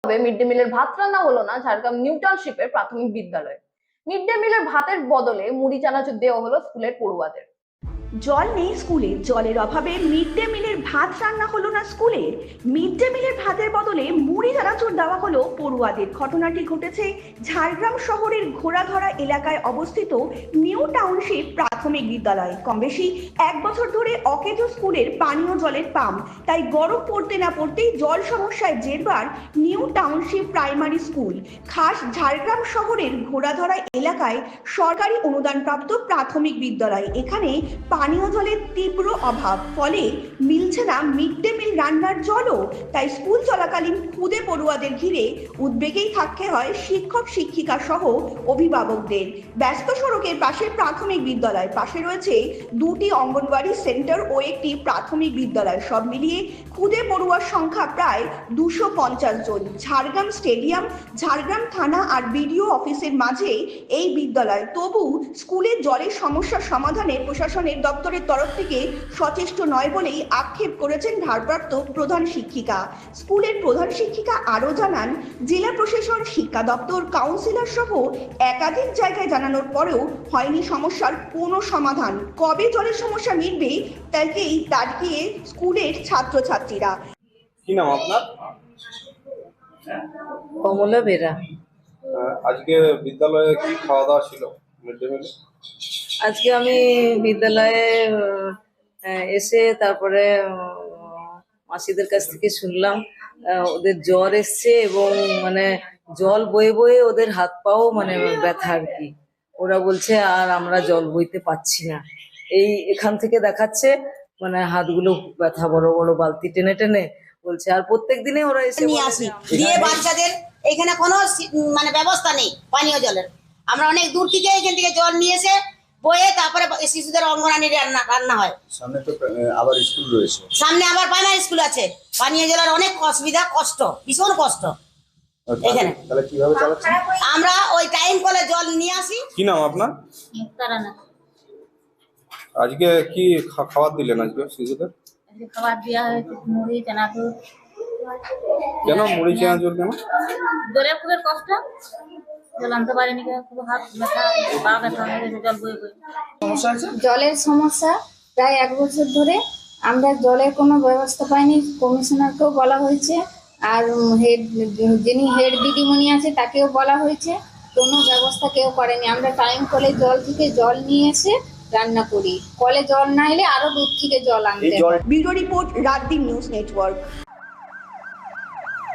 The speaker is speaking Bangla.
মিড ডে মিলের ভাত রান্না হলো না ঝাড়গ্রাম নিউ টাউনশিপের প্রাথমিক বিদ্যালয়ে। মিড ডে মিলের ভাতের বদলে মুড়ি চানাচুর দেওয়া হলো স্কুলের পড়ুয়াদের। জল নেই স্কুলে, জলের অভাবে মিড ডে মিলের ভাত রান্না হলো না স্কুলে। মিড ডে মিলের ভাতের বদলে মুড়ি চানাচুর দেওয়া হলো পড়ুয়াদের। ঘটনাটি ঘটেছে ঝাড়গ্রাম শহরের ঘোড়াধরা এলাকায় অবস্থিত নিউ টাউনশিপ প্রাথমিক বিদ্যালয়। কম বেশি 1 বছর ধরে অকেজো স্কুলের পানীয় জলের পাম্প, তাই গরম পড়তে না পড়তেই জল সমস্যায় জেরবার নিউ টাউনশিপ প্রাইমারি স্কুল। খাস ঝাড়গ্রাম শহরের ঘোড়াধরা এলাকায় সরকারি অনুদানপ্রাপ্ত প্রাথমিক বিদ্যালয়। এখানে পানীয় জলের তীব্র অভাব, ফলে মিলছে না মিড ডে মিল রান্নার জলও। তাই স্কুল চলাকালীন খুদে পড়ুয়াদের ঘিরে উদ্বেগেই থাকতে হয় শিক্ষক শিক্ষিকা সহ অভিভাবকদের। ব্যস্ত সড়কের পাশে প্রাথমিক বিদ্যালয়, পাশে রয়েছে 2টি অঙ্গনওয়াড়ি সেন্টার ও একটি প্রাথমিক বিদ্যালয়। সব মিলিয়ে খুদে পড়ুয়ার সংখ্যা প্রায় 250 জন। ঝাড়গ্রাম স্টেডিয়াম, ঝাড়গ্রাম থানা আর বিডিও অফিসের মাঝে এই বিদ্যালয়। তবু স্কুলের জলের সমস্যার সমাধানে প্রশাসনের দপ্তরের তরফ থেকে সচেষ্ট নয় বলেই আক্ষেপ করেছেন ভারপ্রাপ্ত প্রধান শিক্ষিকা। স্কুলের প্রধান শিক্ষিকা আরও জানান, জেলা প্রশাসন, শিক্ষা দপ্তর, কাউন্সিলর সহ একাধিক জায়গায় জানানোর পরেও হয়নি সমস্যার কোনো সমাধান। কবে জলের সমস্যা মিটবে তাকেই দাঁড়িয়ে স্কুলের ছাত্রছাত্রীরা। কি নাম আপনার? কমলা বেরা। আজকে বিদ্যালয়ে কি খাওয়া দাওয়া ছিল মিড ডে মিলে? আজকে আমি বিদ্যালয়ে এসে তারপরে মাসিদের কাছ থেকে শুনলাম ওদের জ্বর এসছে এবং মানে জল বয়ে বয়ে ওদের হাত পাও মানে ব্যথা আর কি। ওরা বলছে আর আমরা জল বইতে পাচ্ছি না। এখান থেকে দেখাচ্ছে মানে হাতগুলো ব্যথা, বড় বড় বালতি টেনে টেনে বলছে। আর প্রত্যেক দিনে ওরা এসে নিয়ে আসি দিয়ে বাচ্চাদের এখানে কোনো মানে ব্যবস্থা নেই পানীয় জলের। আমরা অনেক দূর থেকে এখান থেকে জল নিয়ে এসে বয়ে তারপরে শিশুদের অঙ্গনারী রান্না হয়। সামনে তো আবার স্কুল রয়েছে, সামনে আবার প্রাইমারি স্কুল আছে। পানীয় জলের অনেক অসুবিধা, কষ্ট, ভীষণ কষ্ট এখানে। তাহলে কিভাবে চালাচ্ছেন? আমরা ওই টাইম কলে জল নিয়ে আসি। কি নাম আপনার? আজকে কি খাবার দিলেন আজকে শিশুদের? খাবার দেওয়া হয়েছে মুড়ি চানাচুর। কেন মুড়ি চানাচুর কেন? জলের খুব কষ্ট, জল আনতে পারিনি, খুব হাত ব্যথা, পা ব্যথা হয়ে গেছে জল বয়ে বয়ে। জলের সমস্যা প্রায় 1 বছর ধরে। আমরা জলের কোনো ব্যবস্থা পাইনি। কমিশনারকেও বলা হয়েছে, আর যিনি হেড দিদিমণি আছে তাকেও বলা হয়েছে, কোনো ব্যবস্থা কেউ করেনি। আমরা টাইম কলে জল থেকে জল নিয়ে এসে রান্না করি। কলে জল না এলে আরো দূর থেকে জল আনতে হয়। Bureau report, রাতদিন news network.